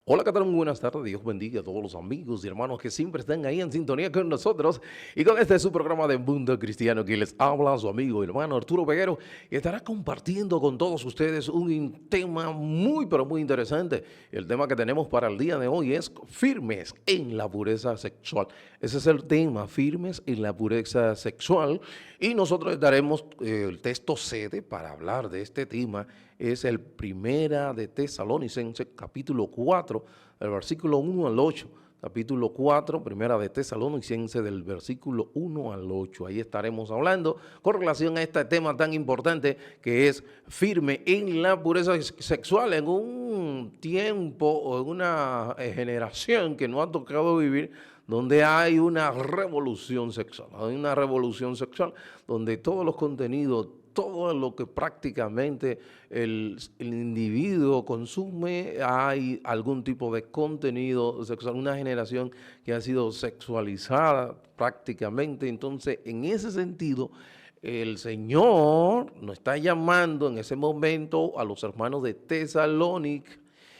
Hola, ¿qué tal? Muy buenas tardes. Dios bendiga a todos los amigos y hermanos que siempre están ahí en sintonía con nosotros. Y con este su programa de Mundo Cristiano que les habla su amigo y hermano Arturo Peguero. Y estará compartiendo con todos ustedes un tema muy, pero muy interesante. El tema que tenemos para el día de hoy es firmes en la pureza sexual. Ese es el tema, firmes en la pureza sexual. Y nosotros daremos el texto sede para hablar de este tema. Es el Primera de Tesalonicenses, capítulo 4, del versículo 1 al 8. Capítulo 4, Primera de Tesalonicenses, del versículo 1 al 8. Ahí estaremos hablando con relación a este tema tan importante que es firme en la pureza sexual en un tiempo o en una generación que nos ha tocado vivir donde hay una revolución sexual. Hay una revolución sexual donde todos los contenidos, todo lo que prácticamente el individuo consume, hay algún tipo de contenido sexual, una generación que ha sido sexualizada prácticamente. Entonces, en ese sentido, el Señor nos está llamando en ese momento a los hermanos de Tesalónica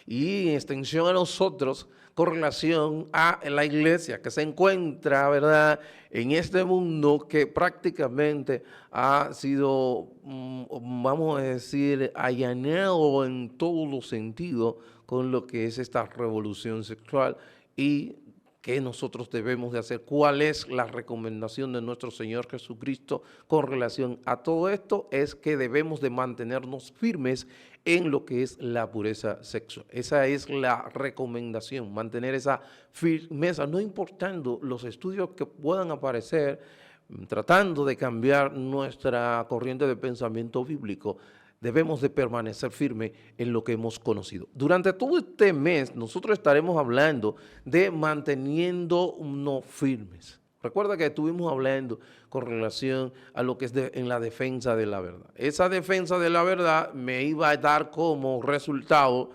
y en extensión a nosotros con relación a la iglesia que se encuentra, ¿verdad?, en este mundo que prácticamente ha sido, vamos a decir, allanado en todos los sentidos con lo que es esta revolución sexual y qué nosotros debemos de hacer, cuál es la recomendación de nuestro Señor Jesucristo con relación a todo esto, es que debemos de mantenernos firmes en lo que es la pureza sexual. Esa es la recomendación, mantener esa firmeza, no importando los estudios que puedan aparecer, tratando de cambiar nuestra corriente de pensamiento bíblico. Debemos de permanecer firmes en lo que hemos conocido. Durante todo este mes nosotros estaremos hablando de manteniéndonos firmes. Recuerda que estuvimos hablando con relación a lo que es en la defensa de la verdad. Esa defensa de la verdad me iba a dar como resultado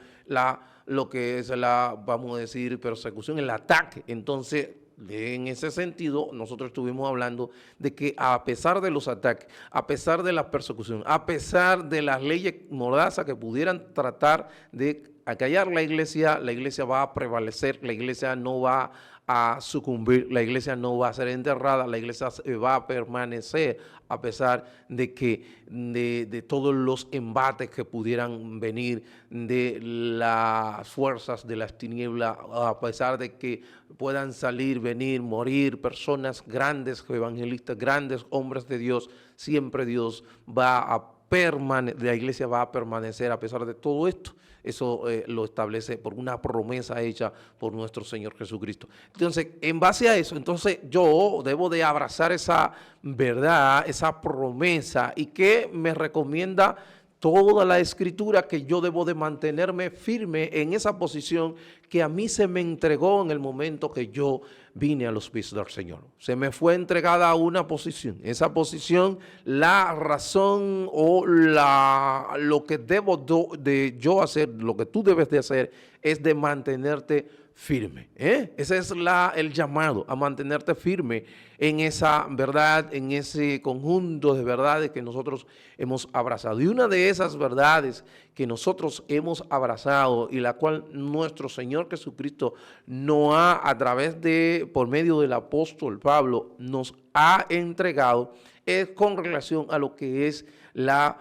lo que es la, vamos a decir, persecución, el ataque. Entonces, en ese sentido, nosotros estuvimos hablando de que a pesar de los ataques, a pesar de la persecución, a pesar de las leyes mordazas que pudieran tratar de acallar la iglesia va a prevalecer, la iglesia no va a sucumbir, la iglesia no va a ser enterrada, la iglesia va a permanecer a pesar de que de todos los embates que pudieran venir de las fuerzas de las tinieblas, a pesar de que puedan salir, venir, morir personas grandes, evangelistas, grandes hombres de Dios, siempre Dios va a permanecer, la iglesia va a permanecer a pesar de todo esto. Eso lo establece por una promesa hecha por nuestro Señor Jesucristo. Entonces, en base a eso, entonces yo debo de abrazar esa verdad, esa promesa, y que me recomienda toda la escritura, que yo debo de mantenerme firme en esa posición que a mí se me entregó en el momento que yo vine a los pies del Señor. Se me fue entregada una posición. Esa posición, la razón o lo que debo de yo hacer, lo que tú debes de hacer, es de mantenerte firme. Ese es el llamado, a mantenerte firme en esa verdad, en ese conjunto de verdades que nosotros hemos abrazado. Y una de esas verdades que nosotros hemos abrazado y la cual nuestro Señor Jesucristo nos ha, a través de, por medio del apóstol Pablo, nos ha entregado, es con relación a lo que es la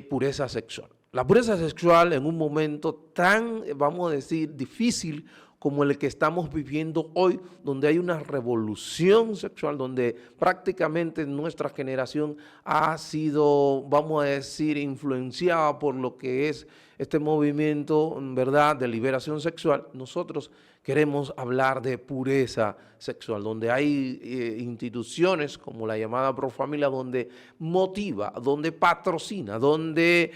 pureza sexual. La pureza sexual en un momento tan, vamos a decir, difícil como el que estamos viviendo hoy, donde hay una revolución sexual, donde prácticamente nuestra generación ha sido, vamos a decir, influenciada por lo que es este movimiento, ¿verdad?, de liberación sexual. Nosotros queremos hablar de pureza sexual, donde hay instituciones como la llamada Profamilia, donde motiva, donde patrocina, donde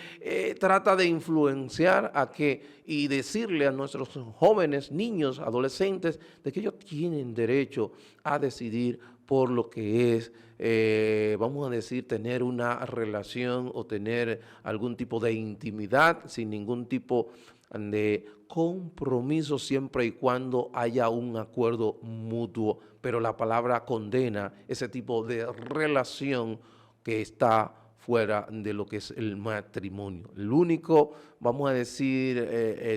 trata de influenciar a que y decirle a nuestros jóvenes, niños, adolescentes, de que ellos tienen derecho a decidir por lo que es, vamos a decir, tener una relación o tener algún tipo de intimidad sin ningún tipo de compromiso, siempre y cuando haya un acuerdo mutuo. Pero la palabra condena ese tipo de relación que está fuera de lo que es el matrimonio. El único, vamos a decir,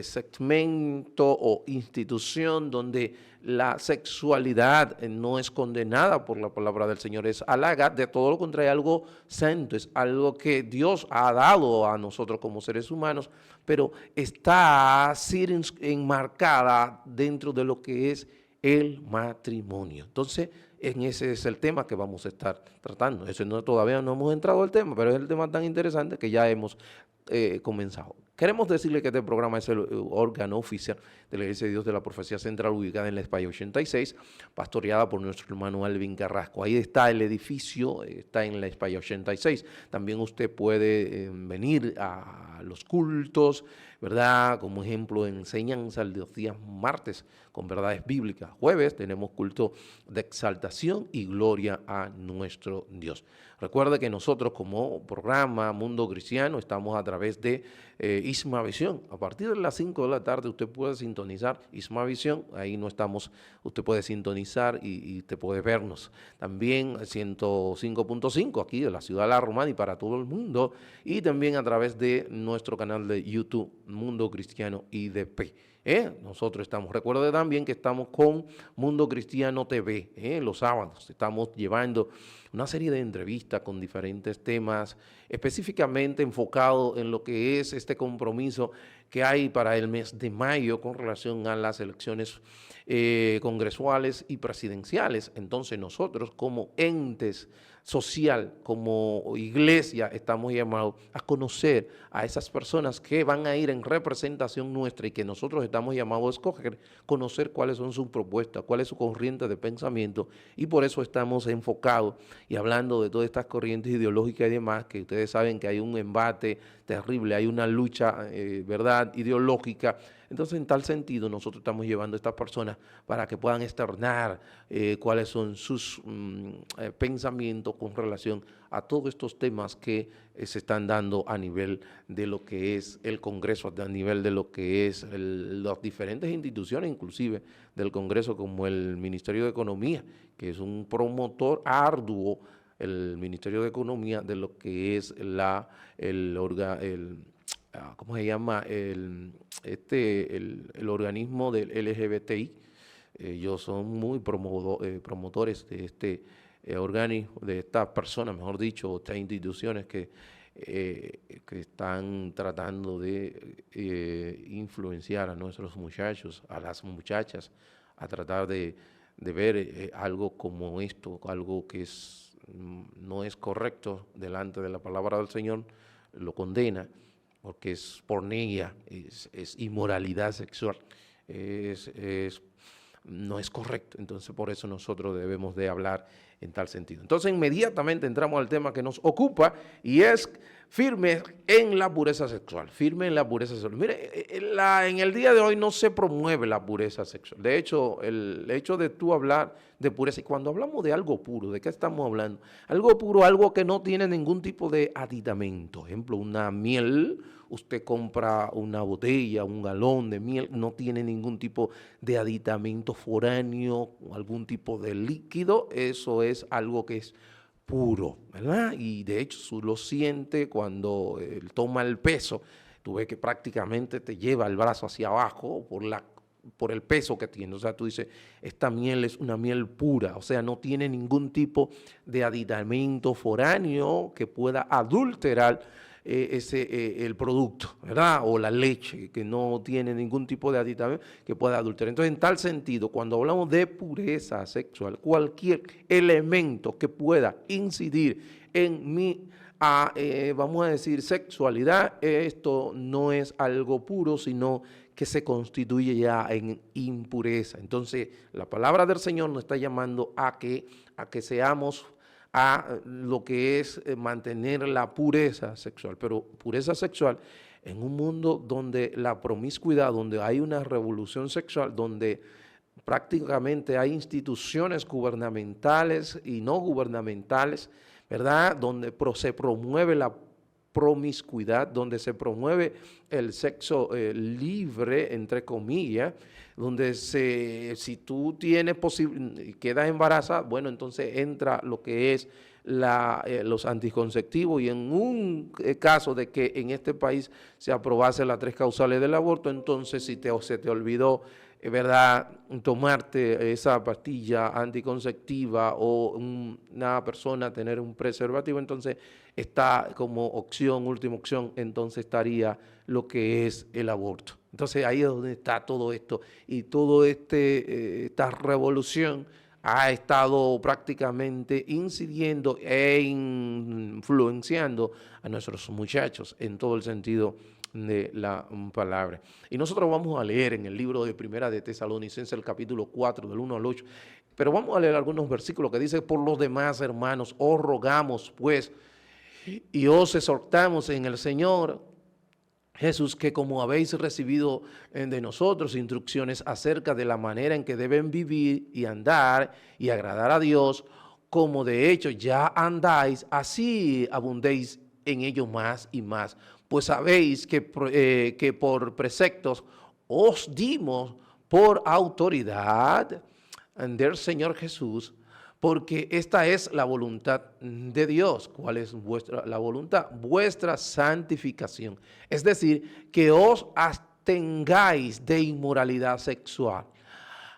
segmento o institución donde la sexualidad no es condenada por la palabra del Señor, es halagada, de todo lo contrario, algo santo, es algo que Dios ha dado a nosotros como seres humanos, pero está enmarcada dentro de lo que es el matrimonio. Entonces, en ese es el tema que vamos a estar tratando. Todavía no hemos entrado al tema, pero es el tema tan interesante que ya hemos comenzado. Queremos decirle que este programa es el órgano oficial de la Iglesia de Dios de la Profecía Central, ubicada en la España 86, pastoreada por nuestro hermano Alvin Carrasco. Ahí está el edificio, está en la España 86. También usted puede venir a los cultos, ¿verdad? Como ejemplo, enseñanza los días martes con verdades bíblicas. Jueves tenemos culto de exaltación y gloria a nuestro Dios. Recuerde que nosotros como programa Mundo Cristiano estamos a través de Isma Visión. A partir de las 5 de la tarde usted puede sintonizar Isma Visión. Ahí no estamos, usted puede sintonizar y te puede vernos. También 105.5 aquí de la ciudad de La Romana y para todo el mundo. Y también a través de nuestro canal de YouTube Mundo Cristiano IDP. Nosotros estamos, recuerde también que estamos con Mundo Cristiano TV, los sábados estamos llevando una serie de entrevistas con diferentes temas, específicamente enfocado en lo que es este compromiso que hay para el mes de mayo con relación a las elecciones congresuales y presidenciales. Entonces nosotros como entes social, como iglesia, estamos llamados a conocer a esas personas que van a ir en representación nuestra y que nosotros estamos llamados a escoger, conocer cuáles son sus propuestas, cuál es su corriente de pensamiento, y por eso estamos enfocados y hablando de todas estas corrientes ideológicas y demás, que ustedes saben que hay un embate terrible, hay una lucha, ¿verdad?, ideológica. Entonces, en tal sentido, nosotros estamos llevando a estas personas para que puedan externar cuáles son sus pensamientos con relación a todos estos temas que se están dando a nivel de lo que es el Congreso, a nivel de lo que es las diferentes instituciones, inclusive del Congreso, como el Ministerio de Economía, que es un promotor arduo, el Ministerio de Economía, de lo que es ¿cómo se llama? El organismo del LGBTI. Ellos son muy promotores de este organismo, de estas personas, mejor dicho, estas instituciones que están tratando de influenciar a nuestros muchachos, a las muchachas, a tratar de ver algo como esto, algo que no es correcto delante de la palabra del Señor, lo condena, porque es pornea, es inmoralidad sexual, no es correcto. Entonces, por eso nosotros debemos de hablar en tal sentido. Entonces, inmediatamente entramos al tema que nos ocupa y es firme en la pureza sexual, firme en la pureza sexual. Mire, en el día de hoy no se promueve la pureza sexual. De hecho, el hecho de tú hablar de pureza, y cuando hablamos de algo puro, ¿de qué estamos hablando? Algo puro, algo que no tiene ningún tipo de aditamento. Ejemplo, una miel, usted compra una botella, un galón de miel, no tiene ningún tipo de aditamento foráneo, algún tipo de líquido, eso es algo que es puro, ¿verdad? Y de hecho tú lo sientes cuando él toma el peso, tú ves que prácticamente te lleva el brazo hacia abajo por el peso que tiene. O sea, tú dices, esta miel es una miel pura, o sea, no tiene ningún tipo de aditamento foráneo que pueda adulterar el producto, ¿verdad? O la leche, que no tiene ningún tipo de aditamento que pueda adulterar. Entonces, en tal sentido, cuando hablamos de pureza sexual, cualquier elemento que pueda incidir en mi, vamos a decir, sexualidad, esto no es algo puro, sino que se constituye ya en impureza. Entonces, la palabra del Señor nos está llamando a que seamos a lo que es mantener la pureza sexual, pero pureza sexual en un mundo donde la promiscuidad, donde hay una revolución sexual, donde prácticamente hay instituciones gubernamentales y no gubernamentales, ¿verdad? Donde se promueve la promiscuidad, donde se promueve el sexo libre, entre comillas, donde si tú tienes quedas embarazada, bueno, entonces entra lo que es los anticonceptivos, y en un caso de que en este país se aprobase las 3 causales del aborto, entonces si se te olvidó, ¿verdad?, tomarte esa pastilla anticonceptiva o una persona tener un preservativo, entonces está como opción, última opción, entonces estaría lo que es el aborto. Entonces ahí es donde está todo esto, y todo esta revolución ha estado prácticamente incidiendo e influenciando a nuestros muchachos en todo el sentido de la palabra. Y nosotros vamos a leer en el libro de Primera de Tesalonicenses, el capítulo 4, del 1 al 8, pero vamos a leer algunos versículos que dice: por los demás, hermanos, os rogamos pues y os exhortamos en el Señor Jesús, que como habéis recibido de nosotros instrucciones acerca de la manera en que deben vivir y andar y agradar a Dios, como de hecho ya andáis, así abundéis en ello más y más. Pues sabéis que por preceptos os dimos por autoridad del Señor Jesús, porque esta es la voluntad de Dios. ¿Cuál es la voluntad? Vuestra santificación. Es decir, que os abstengáis de inmoralidad sexual.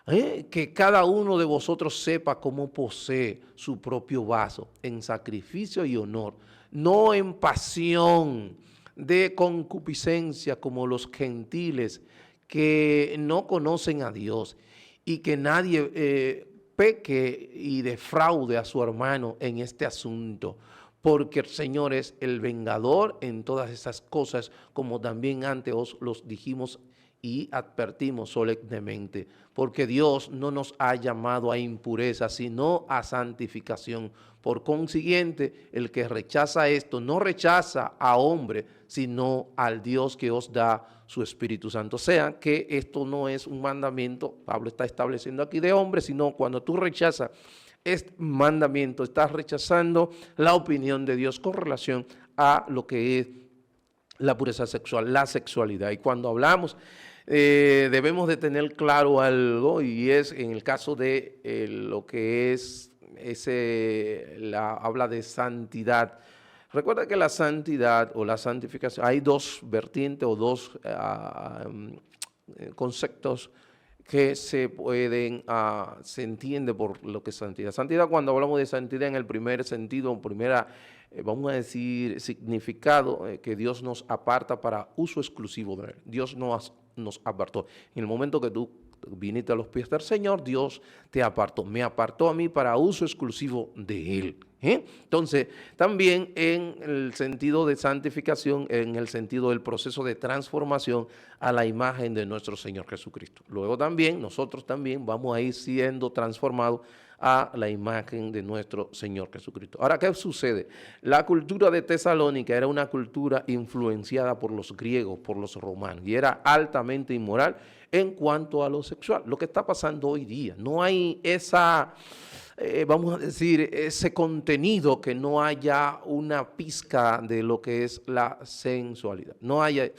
Que cada uno de vosotros sepa cómo posee su propio vaso en sacrificio y honor, no en pasión de concupiscencia como los gentiles que no conocen a Dios, y que nadie peque y defraude a su hermano en este asunto, porque el Señor es el vengador en todas esas cosas, como también antes os los dijimos y advertimos solemnemente, porque Dios no nos ha llamado a impureza, sino a santificación. Por consiguiente, el que rechaza esto no rechaza a hombre, sino al Dios que os da su Espíritu Santo. O sea, que esto no es un mandamiento, Pablo está estableciendo aquí, de hombre, sino cuando tú rechazas este mandamiento, estás rechazando la opinión de Dios con relación a lo que es la pureza sexual, la sexualidad. Y cuando hablamos, debemos de tener claro algo, y es en el caso de lo que es habla de santidad. Recuerda que la santidad o la santificación, hay dos vertientes o dos conceptos que se entiende por lo que es santidad. Santidad, cuando hablamos de santidad en el primer sentido, vamos a decir, significado, que Dios nos aparta para uso exclusivo de Él. Dios nos apartó. En el momento que tú viniste a los pies del Señor, Dios te apartó. Me apartó a mí para uso exclusivo de Él. Entonces, también en el sentido de santificación, en el sentido del proceso de transformación a la imagen de nuestro Señor Jesucristo. Luego también, nosotros también vamos a ir siendo transformados a la imagen de nuestro Señor Jesucristo. Ahora, ¿qué sucede? La cultura de Tesalónica era una cultura influenciada por los griegos, por los romanos, y era altamente inmoral en cuanto a lo sexual. Lo que está pasando hoy día, no hay vamos a decir, ese contenido, que no haya una pizca de lo que es la sensualidad. No haya,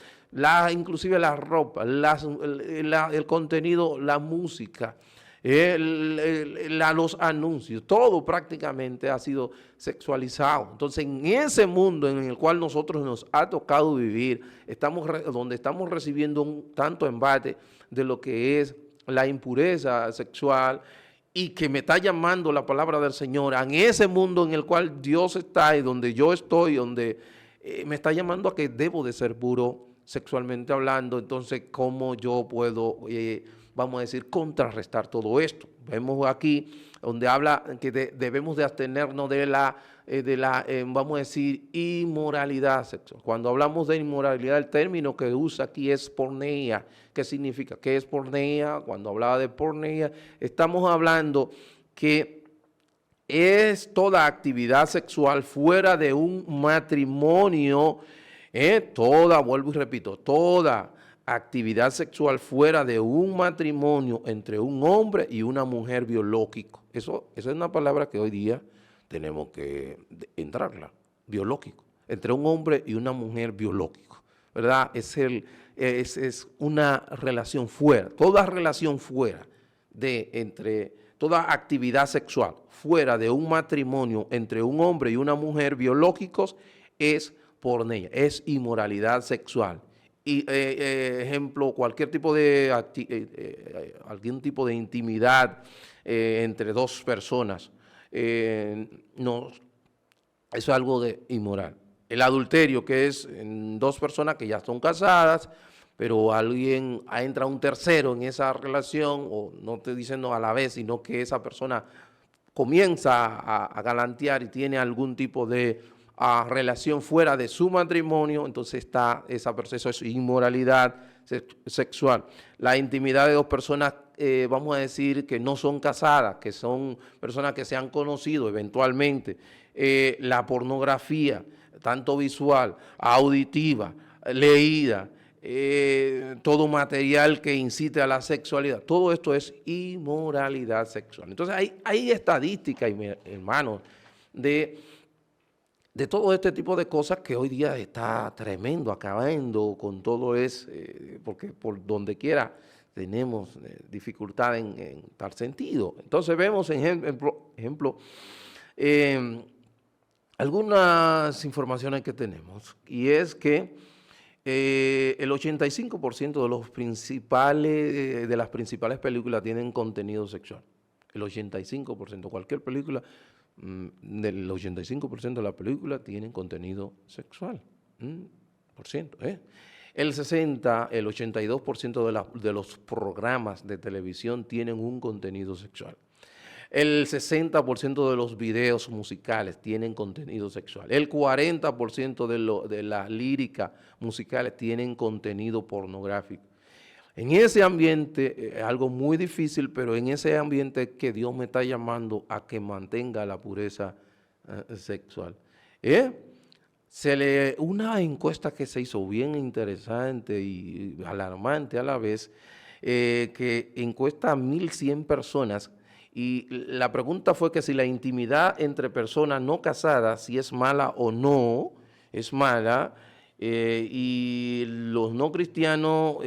inclusive la ropa, el contenido, la música, los anuncios, todo prácticamente ha sido sexualizado. Entonces, en ese mundo en el cual nosotros nos ha tocado vivir, donde estamos recibiendo un tanto embate de lo que es la impureza sexual, y que me está llamando la palabra del Señor, en ese mundo en el cual Dios está y donde yo estoy, donde me está llamando a que debo de ser puro sexualmente hablando. Entonces, ¿cómo yo puedo, vamos a decir, contrarrestar todo esto? Vemos aquí donde habla que debemos de abstenernos de la vamos a decir, inmoralidad sexual. Cuando hablamos de inmoralidad, el término que usa aquí es porneia. ¿Qué significa? ¿Qué es porneia? Cuando hablaba de porneia, estamos hablando que es toda actividad sexual fuera de un matrimonio, vuelvo y repito, toda actividad sexual fuera de un matrimonio entre un hombre y una mujer biológico. Eso es una palabra que hoy día tenemos que entrarla, biológico, entre un hombre y una mujer biológico, ¿verdad? Es una relación fuera, toda relación fuera entre toda actividad sexual fuera de un matrimonio entre un hombre y una mujer biológicos es pornea, es inmoralidad sexual. Y ejemplo, cualquier tipo de algún tipo de intimidad entre dos personas, no, eso es algo de inmoral. El adulterio, que es en dos personas que ya son casadas, pero alguien entra un tercero en esa relación, o no estoy diciendo a la vez, sino que esa persona comienza a galantear y tiene algún tipo de relación fuera de su matrimonio, entonces está eso es inmoralidad sexual. La intimidad de dos personas, vamos a decir, que no son casadas, que son personas que se han conocido eventualmente. La pornografía, tanto visual, auditiva, leída, todo material que incite a la sexualidad, todo esto es inmoralidad sexual. Entonces hay estadísticas, hermanos, de todo este tipo de cosas que hoy día está tremendo, acabando con todo eso, porque por donde quiera tenemos dificultad en tal sentido. Entonces vemos, ejemplo algunas informaciones que tenemos, y es que el 85% de las principales películas tienen contenido sexual. El 85%, cualquier película, del 85% de la película tienen contenido sexual. Por ciento, El 82% de los programas de televisión tienen un contenido sexual. El 60% de los videos musicales tienen contenido sexual. El 40% de las líricas musicales tienen contenido pornográfico. En ese ambiente, es algo muy difícil, pero en ese ambiente que Dios me está llamando a que mantenga la pureza sexual. Una encuesta que se hizo bien interesante y alarmante a la vez, que encuesta a 1,100 personas, y la pregunta fue que si la intimidad entre personas no casadas, si es mala o no, es mala, y los no cristianos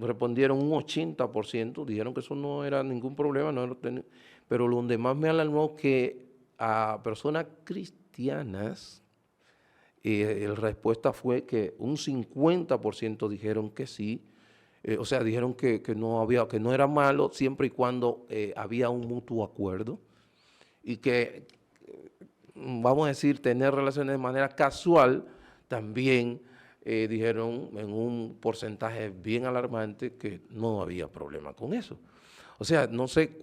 respondieron un 80%, dijeron que eso no era ningún problema, pero lo donde más me alarmó que a personas cristianas, la respuesta fue que un 50% dijeron que sí. O sea, dijeron que no era malo siempre y cuando había un mutuo acuerdo, y que, vamos a decir, tener relaciones de manera casual también dijeron en un porcentaje bien alarmante que no había problema con eso. O sea, no sé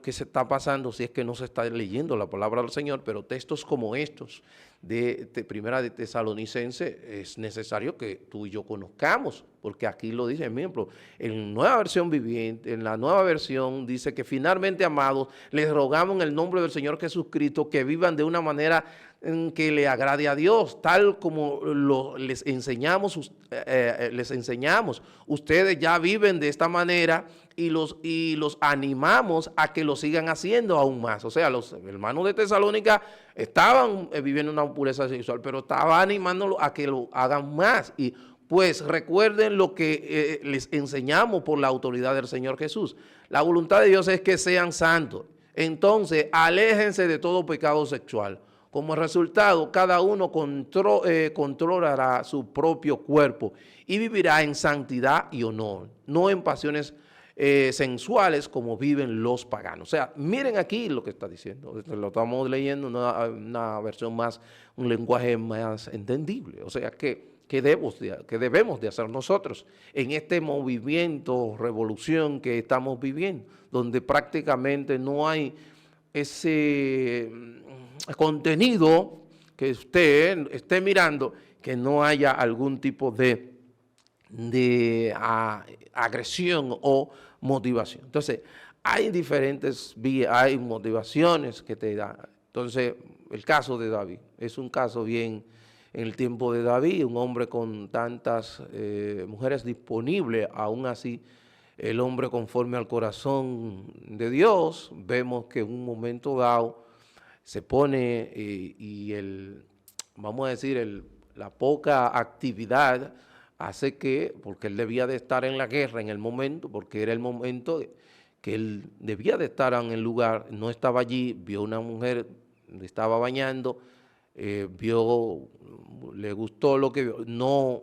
qué se está pasando, si es que no se está leyendo la palabra del Señor, pero textos como estos de Primera de Tesalonicenses es necesario que tú y yo conozcamos, porque aquí lo dice, por ejemplo, en Nueva Versión Viviente, en la Nueva Versión dice que finalmente, amados, les rogamos en el nombre del Señor Jesucristo que vivan de una manera en que le agrade a Dios, tal como les enseñamos. Ustedes ya viven de esta manera y los animamos a que lo sigan haciendo aún más. O sea, los hermanos de Tesalónica estaban viviendo una pureza sexual, pero estaba animándolos a que lo hagan más. Y pues recuerden lo que les enseñamos por la autoridad del Señor Jesús. La voluntad de Dios es que sean santos. Entonces, aléjense de todo pecado sexual. Como resultado, cada uno controlará su propio cuerpo y vivirá en santidad y honor, no en pasiones sensuales como viven los paganos. O sea, miren aquí lo que está diciendo. Lo estamos leyendo en una versión más, un lenguaje más entendible. O sea, que debemos de hacer nosotros en este movimiento, revolución que estamos viviendo, donde prácticamente no hay ese contenido que usted esté mirando, que no haya algún tipo de agresión o motivación. Entonces, hay diferentes vías, hay motivaciones que te dan. Entonces, el caso de David es un caso bien en el tiempo de David, un hombre con tantas mujeres disponibles, aún así el hombre conforme al corazón de Dios. Vemos que en un momento dado se pone vamos a decir, la poca actividad hace que, porque él debía de estar en la guerra en el momento, porque era el momento que él debía de estar en el lugar, no estaba allí, vio una mujer, estaba bañando, le gustó lo que vio, no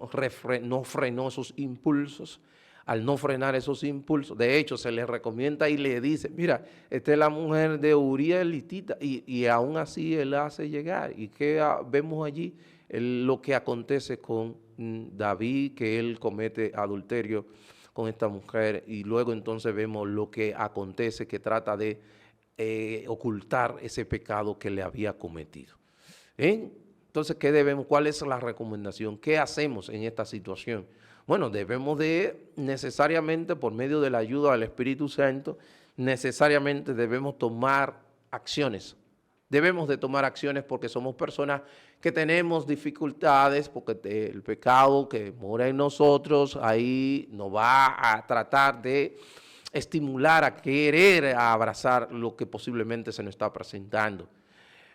frenó esos impulsos. Al no frenar esos impulsos, de hecho se le recomienda y le dice, mira, esta es la mujer de Uría elitita, y aún así él hace llegar. ¿Y qué vemos allí? Lo que acontece con David, que él comete adulterio con esta mujer, y luego entonces vemos lo que acontece, que trata de ocultar ese pecado que le había cometido. Entonces, ¿qué debemos? ¿Cuál es la recomendación? ¿Qué hacemos en esta situación? Bueno, debemos de necesariamente, por medio de la ayuda del Espíritu Santo, necesariamente debemos tomar acciones. Debemos de tomar acciones porque somos personas que tenemos dificultades, porque el pecado que mora en nosotros ahí nos va a tratar de estimular a querer, a abrazar lo que posiblemente se nos está presentando.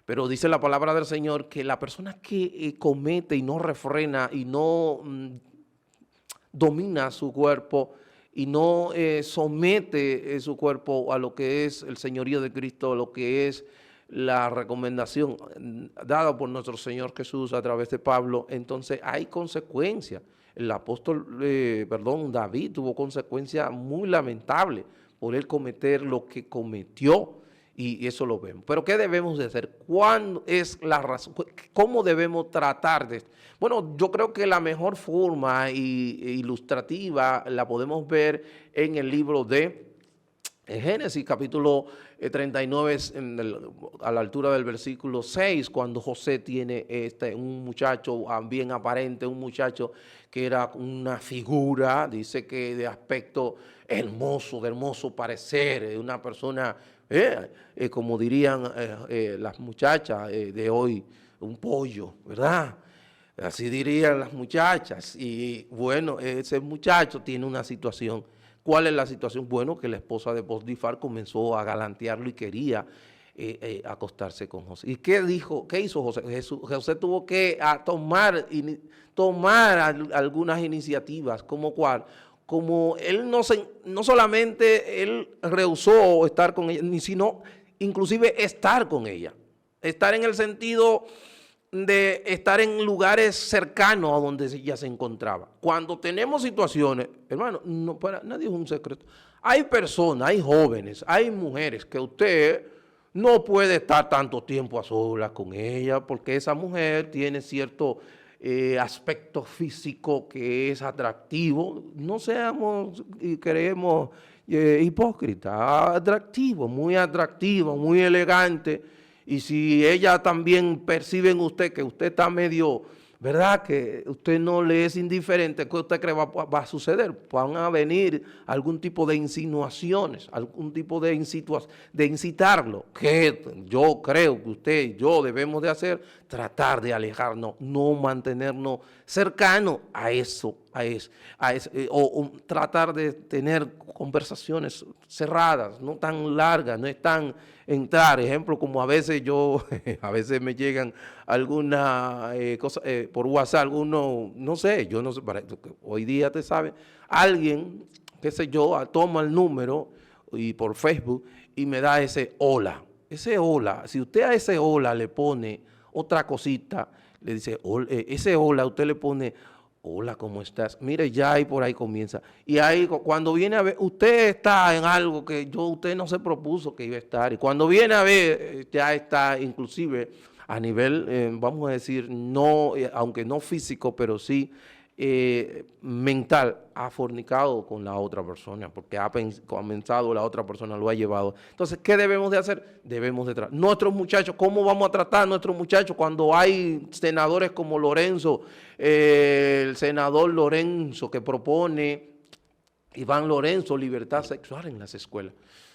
Pero dice la palabra del Señor que la persona que comete y no refrena y no domina su cuerpo y no somete su cuerpo a lo que es el señorío de Cristo, a lo que es la recomendación dada por nuestro Señor Jesús a través de Pablo, entonces hay consecuencias. El David tuvo consecuencias muy lamentables por él cometer lo que cometió, y eso lo vemos. Pero ¿qué debemos de hacer? ¿Cuándo es la razón? ¿Cómo debemos tratar de esto? Bueno, yo creo que la mejor forma ilustrativa la podemos ver en el libro de Génesis, capítulo 39, a la altura del versículo 6, cuando José tiene un muchacho bien aparente, un muchacho que era una figura, dice que de aspecto hermoso, de hermoso parecer, una persona, como dirían las muchachas de hoy, un pollo, ¿verdad? Así dirían las muchachas. Y bueno, ese muchacho tiene una situación. ¿Cuál es la situación? Bueno, que la esposa de Potifar comenzó a galantearlo y quería acostarse con José. ¿Y qué dijo? ¿Qué hizo José? José tuvo que tomar algunas iniciativas, ¿como cuál? Como él no solamente él rehusó estar con ella, sino inclusive estar con ella. Estar en el sentido de estar en lugares cercanos a donde ella se encontraba. Cuando tenemos situaciones, hermano, no, para nadie es un secreto. Hay personas, hay jóvenes, hay mujeres que usted no puede estar tanto tiempo a solas con ella porque esa mujer tiene cierto aspecto físico que es atractivo. No seamos y creemos hipócritas, atractivo, muy elegante. Y si ella también percibe en usted que usted está medio, ¿verdad? Que usted no le es indiferente, ¿qué usted cree va a suceder? Van a venir algún tipo de insinuaciones, algún tipo de incitarlo. Que yo creo que usted y yo debemos de hacer, tratar de alejarnos, no mantenernos cercanos a eso, o tratar de tener conversaciones cerradas, no tan largas, no es tan entrar, ejemplo, como a veces a veces me llegan algunas cosas por WhatsApp, algunos, no sé, yo no sé, hoy día te sabe, alguien, qué sé yo, toma el número y por Facebook y me da ese hola, si usted a ese hola le pone otra cosita, le dice, ese hola, usted le pone, hola, ¿cómo estás? Mire, ya ahí por ahí comienza. Y ahí cuando viene a ver, usted está en algo que usted no se propuso que iba a estar. Y cuando viene a ver, ya está inclusive a nivel, vamos a decir, no, aunque no físico, pero sí mental, ha fornicado con la otra persona, porque ha comenzado, la otra persona lo ha llevado. Entonces, ¿qué debemos de hacer? Debemos de tratar. Nuestros muchachos, ¿cómo vamos a tratar a nuestros muchachos cuando hay senadores como Lorenzo, el senador Lorenzo que propone, Iván Lorenzo, libertad sexual en las escuelas?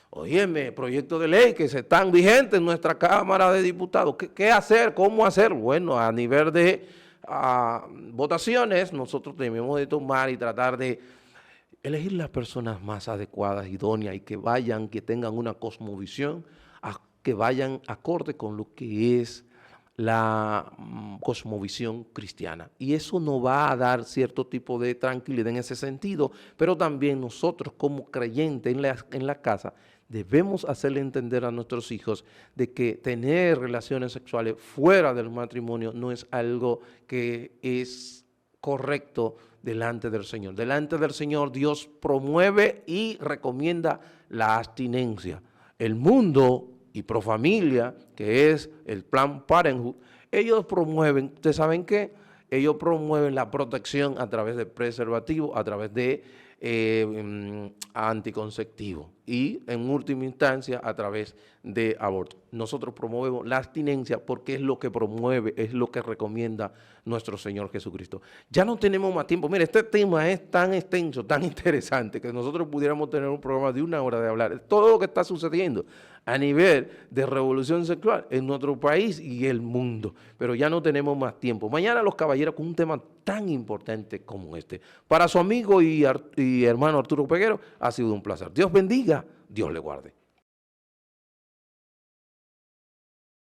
Óyeme, proyectos de ley que se están vigentes en nuestra Cámara de Diputados. ¿Qué hacer? ¿Cómo hacer? Bueno, a nivel de votaciones, nosotros debemos de tomar y tratar de elegir las personas más adecuadas, idóneas y que tengan una cosmovisión, que vayan acorde con lo que es la cosmovisión cristiana. Y eso nos va a dar cierto tipo de tranquilidad en ese sentido, pero también nosotros como creyentes en la casa debemos hacerle entender a nuestros hijos de que tener relaciones sexuales fuera del matrimonio no es algo que es correcto delante del Señor. Delante del Señor Dios promueve y recomienda la abstinencia. El mundo y Profamilia, que es el Plan Parenthood, ellos promueven, ¿ustedes saben qué? Ellos promueven la protección a través de preservativo, a través de anticonceptivo y en última instancia a través de aborto. Nosotros promovemos la abstinencia porque es lo que promueve, es lo que recomienda nuestro Señor Jesucristo. Ya no tenemos más tiempo. Mire, este tema es tan extenso, tan interesante, que nosotros pudiéramos tener un programa de 1 hora de hablar de todo lo que está sucediendo a nivel de revolución sexual en nuestro país y el mundo. Pero ya no tenemos más tiempo. Mañana los caballeros con un tema tan importante como este. Para su amigo y hermano Arturo Peguero ha sido un placer. Dios bendiga, Dios le guarde.